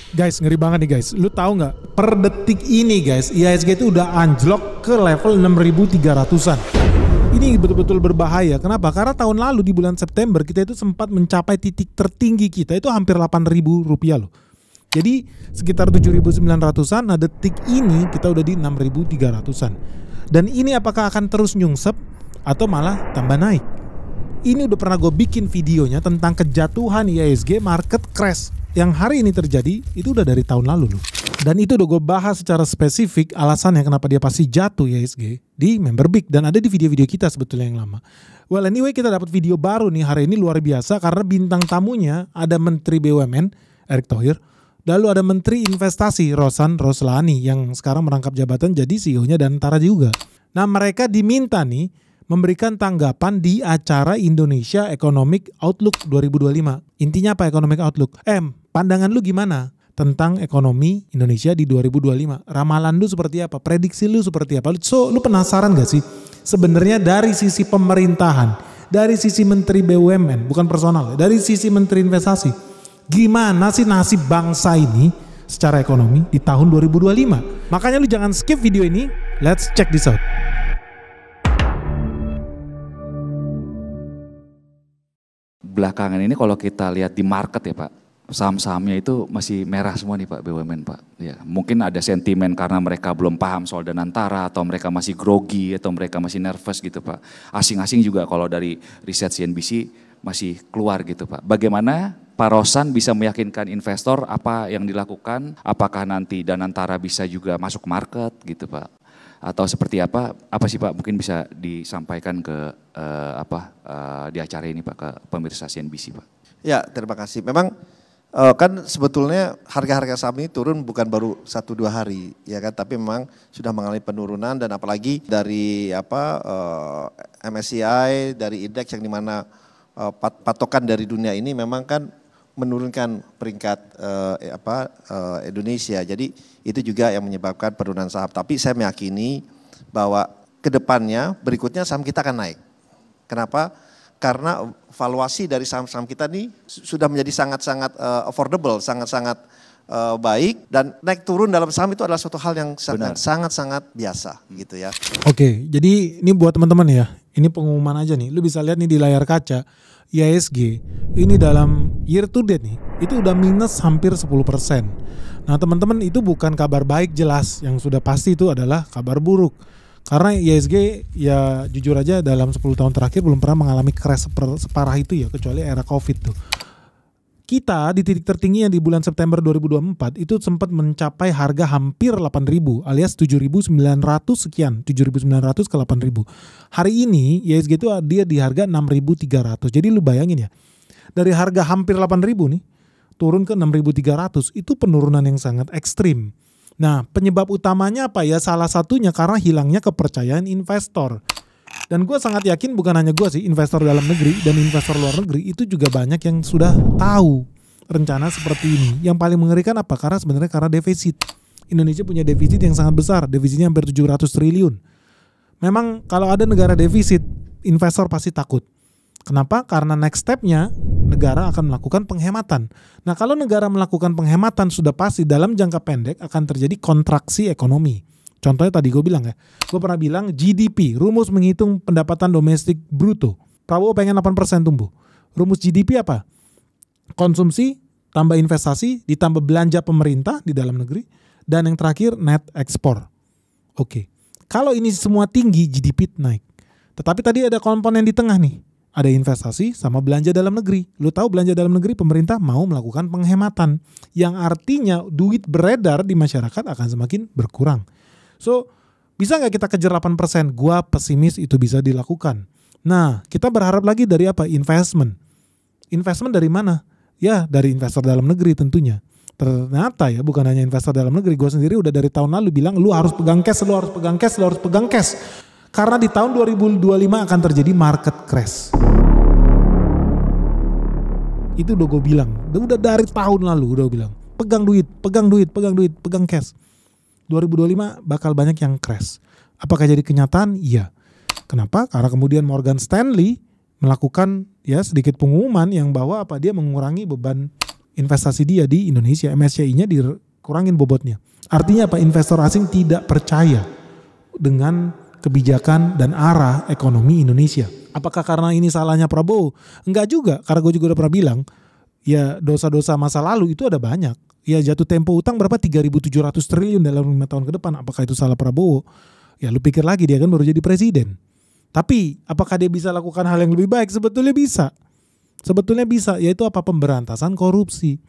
Guys, ngeri banget nih guys. Lu tahu nggak? Per detik ini guys, IHSG itu udah anjlok ke level 6.300-an. Ini betul-betul berbahaya. Kenapa? Karena tahun lalu di bulan September kita itu sempat mencapai titik tertinggi kita itu hampir 8.000 rupiah loh. Jadi sekitar 7.900-an. Nah detik ini kita udah di 6.300-an. Dan ini apakah akan terus nyungsep atau malah tambah naik? Ini udah pernah gue bikin videonya tentang kejatuhan IHSG market crash yang hari ini terjadi itu udah dari tahun lalu loh. Dan itu udah gue bahas secara spesifik alasannya kenapa dia pasti jatuh IHSG di Member Big dan ada di video-video kita sebetulnya yang lama. Well anyway, kita dapat video baru nih hari ini luar biasa karena bintang tamunya ada Menteri BUMN Erick Thohir, lalu ada Menteri Investasi Rosan Roslani yang sekarang merangkap jabatan jadi CEO-nya dan Antara juga. Nah mereka diminta nih memberikan tanggapan di acara Indonesia Economic Outlook 2025. Intinya apa Economic Outlook? Pandangan lu gimana tentang ekonomi Indonesia di 2025? Ramalan lu seperti apa? Prediksi lu seperti apa? So, lu penasaran gak sih? Sebenarnya dari sisi pemerintahan, dari sisi Menteri BUMN, bukan personal, dari sisi Menteri Investasi, gimana sih nasib bangsa ini secara ekonomi di tahun 2025? Makanya lu jangan skip video ini. Let's check this out. Belakangan ini kalau kita lihat di market ya Pak, saham-sahamnya itu masih merah semua nih Pak BUMN Pak. Ya, mungkin ada sentimen karena mereka belum paham soal Danantara atau mereka masih grogi atau mereka masih nervous gitu Pak. Asing-asing juga kalau dari riset CNBC masih keluar gitu Pak. Bagaimana Pak Rosan bisa meyakinkan investor apa yang dilakukan? Apakah nanti Danantara bisa juga masuk market gitu Pak? Atau seperti apa sih Pak mungkin bisa disampaikan ke di acara ini Pak ke pemirsa CNBC Pak? Ya terima kasih. Memang kan sebetulnya harga-harga saham ini turun bukan baru 1-2 hari ya kan, tapi memang sudah mengalami penurunan dan apalagi dari MSCI dari indeks yang dimana patokan dari dunia ini memang kan menurunkan peringkat Indonesia. Jadi itu juga yang menyebabkan penurunan saham. Tapi saya meyakini bahwa kedepannya berikutnya saham kita akan naik. Kenapa? Karena valuasi dari saham-saham kita nih sudah menjadi sangat-sangat affordable, sangat-sangat baik dan naik turun dalam saham itu adalah suatu hal yang sangat-sangat biasa gitu ya. Oke, jadi ini buat teman-teman ya. Ini pengumuman aja nih. Lu bisa lihat nih di layar kaca. IHSG ini dalam year to date nih itu udah minus hampir 10%. Nah teman-teman itu bukan kabar baik jelas, yang sudah pasti itu adalah kabar buruk. Karena IHSG ya jujur aja dalam 10 tahun terakhir belum pernah mengalami crash separah itu ya, kecuali era Covid tuh. Kita di titik tertingginya di bulan September 2024 itu sempat mencapai harga hampir 8.000 alias 7.900 sekian, 7.900 ke 8.000. Hari ini IHSG itu dia di harga 6.300. Jadi lu bayangin ya, dari harga hampir 8.000 nih turun ke 6.300 itu penurunan yang sangat ekstrim. Nah penyebab utamanya apa ya? Salah satunya karena hilangnya kepercayaan investor. Dan gue sangat yakin bukan hanya gue sih, investor dalam negeri dan investor luar negeri itu juga banyak yang sudah tahu rencana seperti ini. Yang paling mengerikan apa? Karena sebenarnya karena defisit. Indonesia punya defisit yang sangat besar, defisitnya hampir 700 triliun. Memang kalau ada negara defisit, investor pasti takut. Kenapa? Karena next step-nya negara akan melakukan penghematan. Nah kalau negara melakukan penghematan sudah pasti dalam jangka pendek akan terjadi kontraksi ekonomi. Contohnya tadi gue bilang ya, gue pernah bilang GDP, rumus menghitung pendapatan domestik bruto. Prabowo pengen 8% tumbuh. Rumus GDP apa? Konsumsi, tambah investasi, ditambah belanja pemerintah di dalam negeri, dan yang terakhir net ekspor. Oke, kalau ini semua tinggi, GDP naik. Tetapi tadi ada komponen di tengah nih, ada investasi sama belanja dalam negeri. Lu tahu belanja dalam negeri pemerintah mau melakukan penghematan, yang artinya duit beredar di masyarakat akan semakin berkurang. So, bisa nggak kita kejar 8%? Gua pesimis itu bisa dilakukan. Nah, kita berharap lagi dari apa? Investment. Investment dari mana? Ya, dari investor dalam negeri tentunya. Ternyata ya, bukan hanya investor dalam negeri. Gua sendiri udah dari tahun lalu bilang, lu harus pegang cash, lu harus pegang cash, lu harus pegang cash. Karena di tahun 2025 akan terjadi market crash. Itu udah gue bilang. Udah dari tahun lalu udah bilang. Pegang duit, pegang duit, pegang duit, pegang cash. 2025 bakal banyak yang crash. Apakah jadi kenyataan? Iya. Kenapa? Karena kemudian Morgan Stanley melakukan ya sedikit pengumuman yang bahwa apa dia mengurangi beban investasi dia di Indonesia, MSCI-nya dikurangin bobotnya. Artinya apa? Investor asing tidak percaya dengan kebijakan dan arah ekonomi Indonesia. Apakah karena ini salahnya Prabowo? Enggak juga, karena gue juga udah pernah bilang, ya dosa-dosa masa lalu itu ada banyak. Ya jatuh tempo utang berapa? 3.700 triliun dalam 5 tahun ke depan. Apakah itu salah Prabowo? Ya lu pikir lagi, dia kan baru jadi presiden. Tapi apakah dia bisa lakukan hal yang lebih baik? Sebetulnya bisa. Sebetulnya bisa, yaitu apa? Pemberantasan korupsi.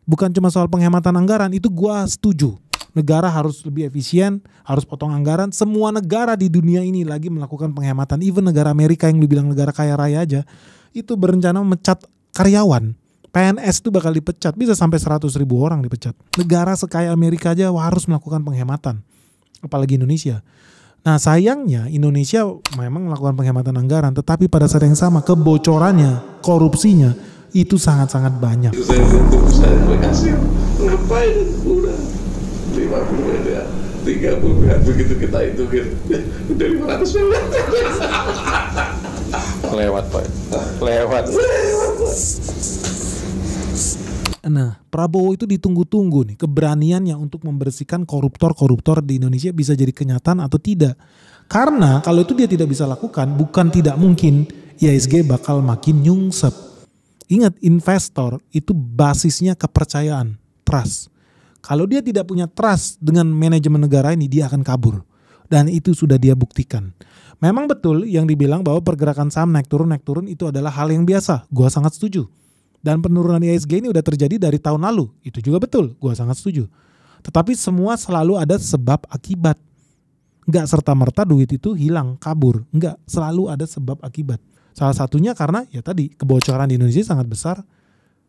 Bukan cuma soal penghematan anggaran, itu gua setuju. Negara harus lebih efisien, harus potong anggaran. Semua negara di dunia ini lagi melakukan penghematan. Even negara Amerika yang dibilang negara kaya raya aja, itu berencana memecat karyawan. PNS itu bakal dipecat, bisa sampai 100.000 orang dipecat. Negara sekaya Amerika aja harus melakukan penghematan, apalagi Indonesia. Nah sayangnya Indonesia memang melakukan penghematan anggaran, tetapi pada saat yang sama kebocorannya, korupsinya itu sangat-sangat banyak. Saya kasih ngapain udah 50 miliar, 30 miliar, begitu kita itu udah 500 miliar. Lewat Pak, lewat. Nah, Prabowo itu ditunggu-tunggu nih, keberaniannya untuk membersihkan koruptor-koruptor di Indonesia bisa jadi kenyataan atau tidak. Karena kalau itu dia tidak bisa lakukan, bukan tidak mungkin IHSG bakal makin nyungsep. Ingat, investor itu basisnya kepercayaan, trust. Kalau dia tidak punya trust dengan manajemen negara ini, dia akan kabur. Dan itu sudah dia buktikan. Memang betul yang dibilang bahwa pergerakan saham naik turun itu adalah hal yang biasa. Gua sangat setuju. Dan penurunan IHSG ini udah terjadi dari tahun lalu. Itu juga betul, gue sangat setuju. Tetapi semua selalu ada sebab akibat. Enggak serta-merta duit itu hilang, kabur. Enggak, selalu ada sebab akibat. Salah satunya karena ya tadi, kebocoran di Indonesia sangat besar.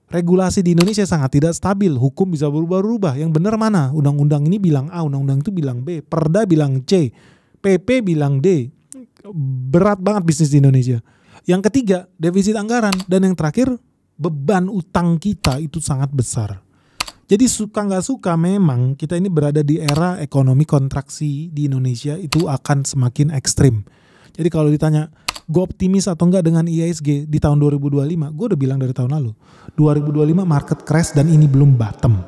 Regulasi di Indonesia sangat tidak stabil. Hukum bisa berubah-ubah. Yang benar mana? Undang-undang ini bilang A, undang-undang itu bilang B. Perda bilang C. PP bilang D. Berat banget bisnis di Indonesia. Yang ketiga, defisit anggaran. Dan yang terakhir, beban utang kita itu sangat besar. Jadi suka nggak suka memang kita ini berada di era ekonomi kontraksi di Indonesia itu akan semakin ekstrim. Jadi kalau ditanya gue optimis atau enggak dengan IHSG di tahun 2025, gue udah bilang dari tahun lalu 2025 market crash dan ini belum bottom.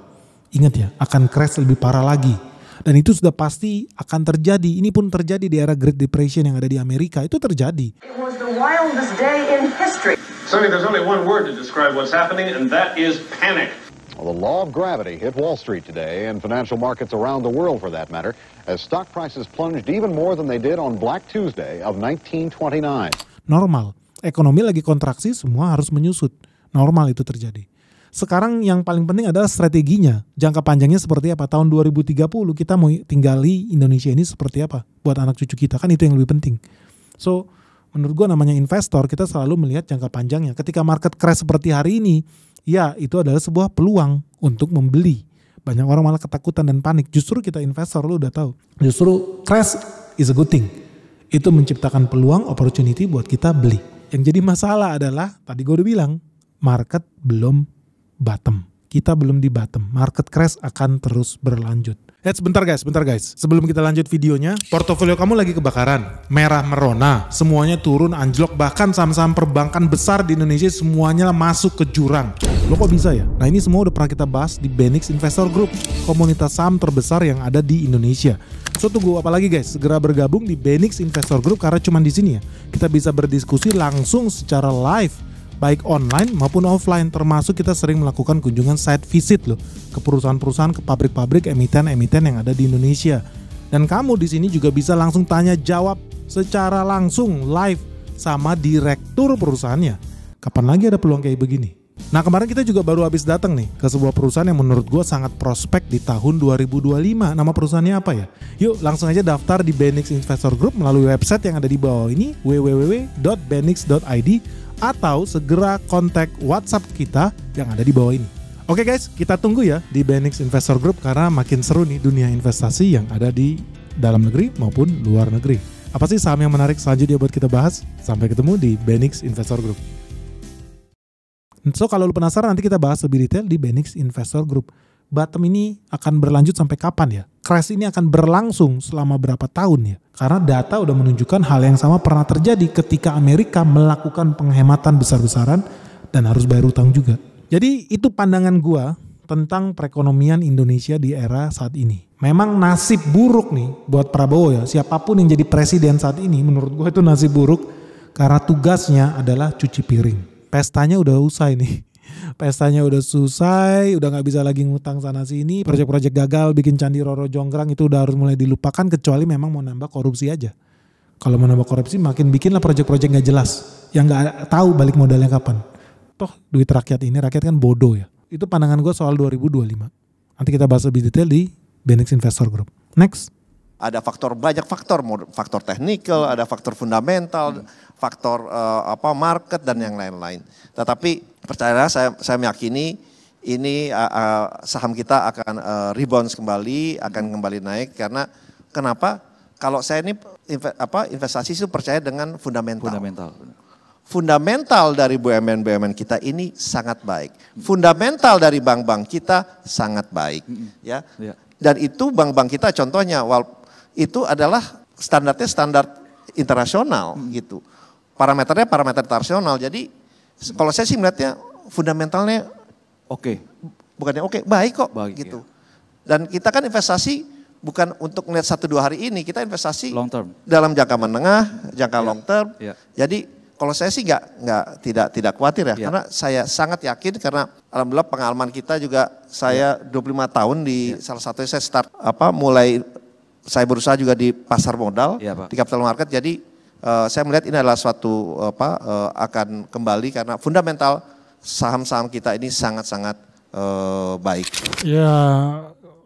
Ingat ya, akan crash lebih parah lagi. Dan itu sudah pasti akan terjadi. Ini pun terjadi di era Great Depression yang ada di Amerika. Itu terjadi. It was the wildest day in history. Sonny, there's only one word to describe what's happening, and that is panic. Well, the law of gravity hit Wall Street today and financial markets around the world for that matter, as stock prices plunged even more than they did on Black Tuesday of 1929. Normal. Ekonomi lagi kontraksi, semua harus menyusut. Normal itu terjadi. Sekarang yang paling penting adalah strateginya. Jangka panjangnya seperti apa? Tahun 2030 kita mau tinggali Indonesia ini seperti apa? Buat anak cucu kita, kan itu yang lebih penting. So, menurut gue namanya investor, kita selalu melihat jangka panjangnya. Ketika market crash seperti hari ini, ya itu adalah sebuah peluang untuk membeli. Banyak orang malah ketakutan dan panik. Justru kita investor, lu udah tahu. Justru crash is a good thing. Itu menciptakan peluang, opportunity buat kita beli. Yang jadi masalah adalah, tadi gue udah bilang, market belum bottom. Kita belum di bottom. Market crash akan terus berlanjut. Sebentar guys. Sebelum kita lanjut videonya, portofolio kamu lagi kebakaran, merah merona, semuanya turun anjlok, bahkan saham-saham perbankan besar di Indonesia semuanya masuk ke jurang. Lo kok bisa ya? Nah ini semua udah pernah kita bahas di Benix Investor Group, komunitas saham terbesar yang ada di Indonesia. So tunggu apa lagi guys? Segera bergabung di Benix Investor Group karena cuma di sini ya kita bisa berdiskusi langsung secara live. Baik online maupun offline, termasuk kita sering melakukan kunjungan site visit loh ke perusahaan-perusahaan, ke pabrik-pabrik, emiten-emiten yang ada di Indonesia. Dan kamu di sini juga bisa langsung tanya jawab secara langsung live sama direktur perusahaannya. Kapan lagi ada peluang kayak begini? Nah kemarin kita juga baru habis datang nih ke sebuah perusahaan yang menurut gue sangat prospek di tahun 2025. Nama perusahaannya apa ya? Yuk langsung aja daftar di Benix Investor Group melalui website yang ada di bawah ini, www.benix.id, atau segera kontak WhatsApp kita yang ada di bawah ini. Oke guys, kita tunggu ya di Benix Investor Group karena makin seru nih dunia investasi yang ada di dalam negeri maupun luar negeri. Apa sih saham yang menarik selanjutnya buat kita bahas? Sampai ketemu di Benix Investor Group. So kalau lu penasaran nanti kita bahas lebih detail di Benix Investor Group. Bottom ini akan berlanjut sampai kapan ya? Crash ini akan berlangsung selama berapa tahun ya? Karena data udah menunjukkan hal yang sama pernah terjadi ketika Amerika melakukan penghematan besar-besaran dan harus bayar utang juga. Jadi itu pandangan gua tentang perekonomian Indonesia di era saat ini. Memang nasib buruk nih buat Prabowo ya. Siapapun yang jadi presiden saat ini menurut gua itu nasib buruk karena tugasnya adalah cuci piring. Pestanya udah usai nih. Pestanya udah selesai, udah gak bisa lagi ngutang sana sini. Proyek-proyek gagal bikin Candi Roro Jonggrang itu udah harus mulai dilupakan kecuali memang mau nambah korupsi aja. Kalau mau nambah korupsi makin bikinlah proyek-proyek gak jelas yang gak tahu balik modalnya kapan. Toh duit rakyat ini, rakyat kan bodoh ya. Itu pandangan gue soal 2025. Nanti kita bahas lebih detail di Benix Investor Group. Next. Ada banyak faktor teknikal, ada faktor fundamental, faktor market dan yang lain-lain. Tetapi percayalah saya meyakini ini saham kita akan rebound kembali, akan kembali naik karena kenapa? Kalau saya ini investasi itu percaya dengan fundamental. Fundamental dari BUMN kita ini sangat baik. Fundamental dari bank-bank kita sangat baik, ya. Dan itu bank-bank kita contohnya itu adalah standarnya standar internasional gitu. Parameternya parameter internasional. Jadi kalau saya sih melihatnya fundamentalnya baik kok gitu. Ya. Dan kita kan investasi bukan untuk melihat 1-2 hari ini, kita investasi long term. Dalam jangka menengah, jangka long term. Jadi kalau saya sih tidak khawatir ya, karena saya sangat yakin karena alhamdulillah pengalaman kita juga saya 25 tahun di salah satunya saya start saya berusaha juga di pasar modal, di capital market. Jadi saya melihat ini adalah suatu akan kembali karena fundamental saham-saham kita ini sangat-sangat baik. Ya.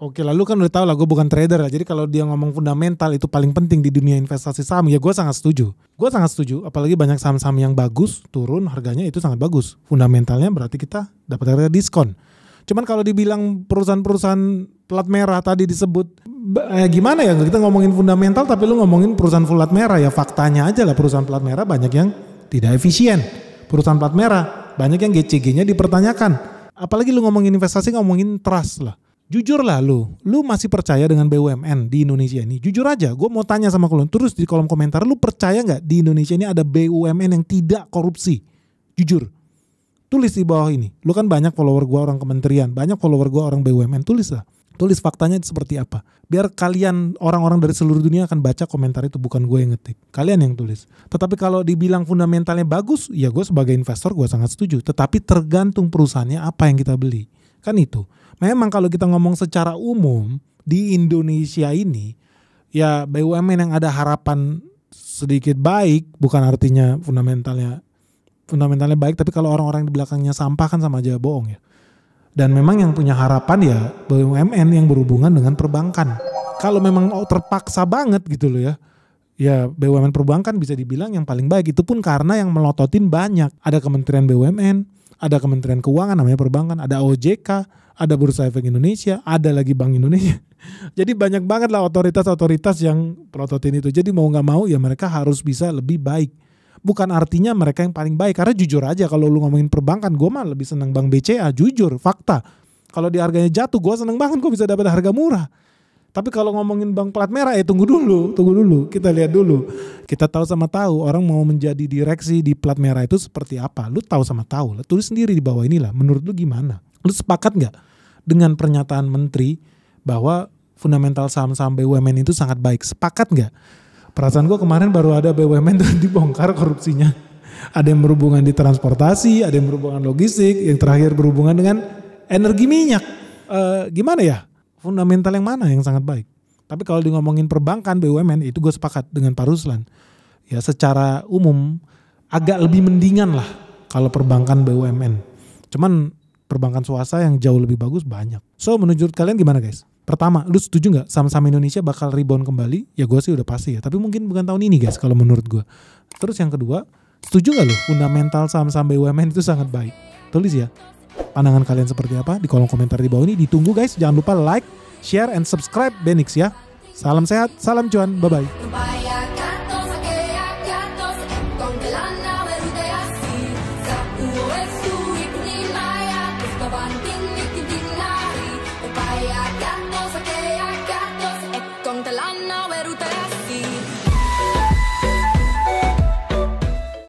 Oke, lalu kan udah tahu lah gue bukan trader lah. Jadi kalau dia ngomong fundamental itu paling penting di dunia investasi saham, ya gue sangat setuju. Apalagi banyak saham-saham yang bagus, turun harganya itu sangat bagus. Fundamentalnya berarti kita dapat harga diskon. Cuman kalau dibilang perusahaan-perusahaan plat merah tadi disebut, gimana ya kita ngomongin fundamental tapi lu ngomongin perusahaan plat merah, ya faktanya aja lah perusahaan plat merah banyak yang tidak efisien. Perusahaan plat merah banyak yang GCG-nya dipertanyakan. Apalagi lu ngomongin investasi ngomongin trust lah. Jujur lah lu masih percaya dengan BUMN di Indonesia ini? Jujur aja, gue mau tanya sama kalian terus di kolom komentar, lu percaya gak di Indonesia ini ada BUMN yang tidak korupsi? Jujur, tulis di bawah ini. Lu kan banyak follower gue orang kementerian, banyak follower gue orang BUMN, tulis lah. Tulis faktanya seperti apa. Biar kalian orang-orang dari seluruh dunia akan baca komentar itu, bukan gue yang ngetik. Kalian yang tulis. Tetapi kalau dibilang fundamentalnya bagus, ya gue sebagai investor gue sangat setuju. Tetapi tergantung perusahaannya apa yang kita beli. Kan itu. Memang kalau kita ngomong secara umum di Indonesia ini, ya BUMN yang ada harapan sedikit baik, bukan artinya fundamentalnya baik, tapi kalau orang-orang di belakangnya sampah kan sama aja bohong ya. Dan memang yang punya harapan ya BUMN yang berhubungan dengan perbankan. Kalau memang terpaksa banget gitu loh ya BUMN perbankan bisa dibilang yang paling baik. Itu pun karena yang melototin banyak. Ada Kementerian BUMN, ada Kementerian Keuangan namanya perbankan, ada OJK, ada Bursa Efek Indonesia, ada lagi Bank Indonesia. Jadi banyak banget lah otoritas-otoritas yang pelototin itu. Jadi mau gak mau ya mereka harus bisa lebih baik. Bukan artinya mereka yang paling baik. Karena jujur aja kalau lu ngomongin perbankan, gue mah lebih seneng Bank BCA. Jujur, fakta. Kalau di harganya jatuh, gue seneng banget gue bisa dapat harga murah. Tapi kalau ngomongin bank plat merah, tunggu dulu. Kita lihat dulu. Kita tahu orang mau menjadi direksi di plat merah itu seperti apa. Lu tahu sama tahu. Tulis sendiri di bawah inilah. Menurut lu gimana? Lu sepakat gak dengan pernyataan menteri bahwa fundamental saham-saham BUMN itu sangat baik? Sepakat gak? Perasaan gue kemarin baru ada BUMN tuh dibongkar korupsinya. Ada yang berhubungan di transportasi, ada yang berhubungan logistik, yang terakhir berhubungan dengan energi minyak. Gimana ya? Fundamental yang mana yang sangat baik? Tapi kalau di ngomongin perbankan BUMN itu gue sepakat dengan Pak Ruslan. Ya secara umum agak lebih mendingan lah kalau perbankan BUMN. Cuman perbankan swasta yang jauh lebih bagus banyak. So menurut kalian gimana guys? Pertama, lu setuju gak saham-saham Indonesia bakal rebound kembali? Ya gue sih udah pasti ya. Tapi mungkin bukan tahun ini guys kalau menurut gue. Terus yang kedua, setuju gak lu fundamental saham-saham BUMN itu sangat baik? Tulis ya. Pandangan kalian seperti apa di kolom komentar di bawah ini. Ditunggu guys. Jangan lupa like, share, and subscribe Benix ya. Salam sehat, salam cuan. Bye-bye.